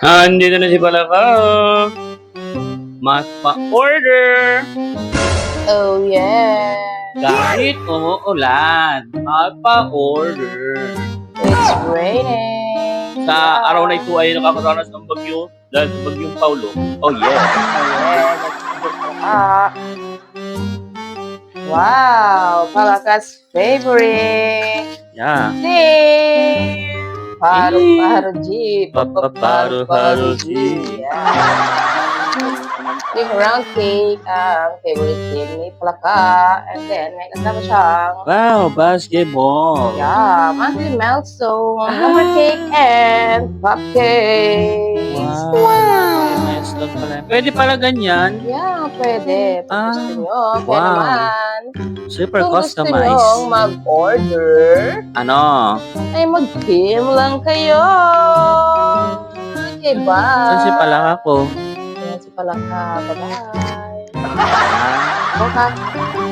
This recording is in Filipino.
Andito na si Palaka. Mas pa-order. Oh, yeah. Kahit umuulan, magpa-order. It's raining. Sa araw na ito ay nakakaranas ng bagyo dahil sa bagyong Paulo. Oh yeah. Oh, yeah. That's good, Palaka. Wow, Palaka's favorite. Yeah. Sing! Paru-paru jeep. Paru-paru jeep. Yeah. Yung round cake, ang favorite game ni Palaka. And then, may kasama siyang Wow, basketball. yeah, monthly milestone, number cake, and cupcake. Wow. Milestone pala. Pwede pala ganyan. Yeah, pwede. Kung gusto nyo, kaya wow. naman. Super Kung gusto customized. nyo mag-order, Ano? ay mag-PM lang kayo. Diba? Saan si Palaka ko? Ayan si Palaka. Bye-bye. Ah. Okay.